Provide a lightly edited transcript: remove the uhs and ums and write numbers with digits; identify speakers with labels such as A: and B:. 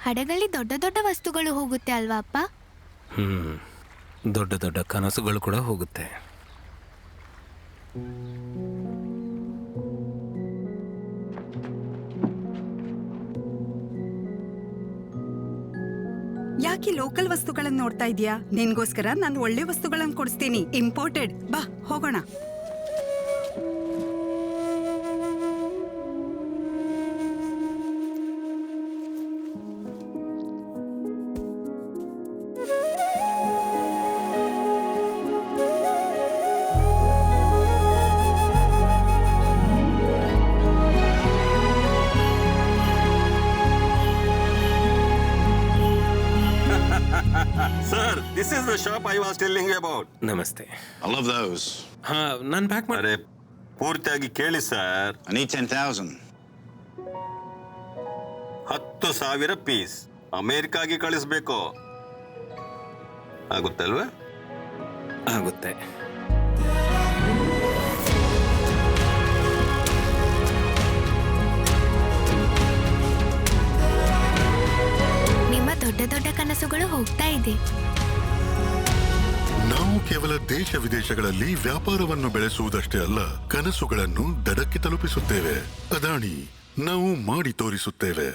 A: ಹಡಗಲ್ಲಿ ದೊಡ್ಡ ದೊಡ್ಡ ವಸ್ತುಗಳು ಹೋಗುತ್ತೆ ಅಲ್ವಾ ಅಪ್ಪ?
B: ದೊಡ್ಡ ದೊಡ್ಡ ಕನಸುಗಳು ಕೂಡ ಹೋಗುತ್ತೆ.
C: ಯಾಕೆ ಲೋಕಲ್ ವಸ್ತುಗಳನ್ನ ನೋಡ್ತಾ ಇದೀಯಾ? ನಿನ್ಗೋಸ್ಕರ ನಾನು ಒಳ್ಳೆ ವಸ್ತುಗಳನ್ನ ಕೊಡಿಸ್ತೀನಿ, ಇಂಪೋರ್ಟೆಡ್. ಬಾ ಹೋಗೋಣ.
D: Sir, this is the shop I was telling you about.
B: ನಮಸ್ತೆ.
E: I love those.
B: ನಾನು ಪ್ಯಾಕ್ ಮಾಡಿ.
D: ಅರೆ ಪೂರ್ತಿಯಾಗಿ ಕೇಳಿ ಸರ್.
E: I need 10,000.
D: 10,000 ಪೀಸ್ ಅಮೆರಿಕಾಗೆ ಕಳಿಸ್ಬೇಕು. ಆಗುತ್ತಲ್ವಾ?
B: ಆಗುತ್ತೆ.
A: ನಿಮ್ಮ ದೊಡ್ಡ ದೊಡ್ಡ ಕನಸುಗಳು ಹೋಗ್ತಾ ಇದೆ.
F: ನಾವು ಕೇವಲ ದೇಶ ವಿದೇಶಗಳಲ್ಲಿ ವ್ಯಾಪಾರವನ್ನು ಬೆಳೆಸುವುದಷ್ಟೇ ಅಲ್ಲ, ಕನಸುಗಳನ್ನು ದಡಕ್ಕೆ ತಲುಪಿಸುತ್ತೇವೆ. ಅದಾಣಿ, ನಾವು ಮಾಡಿ ತೋರಿಸುತ್ತೇವೆ.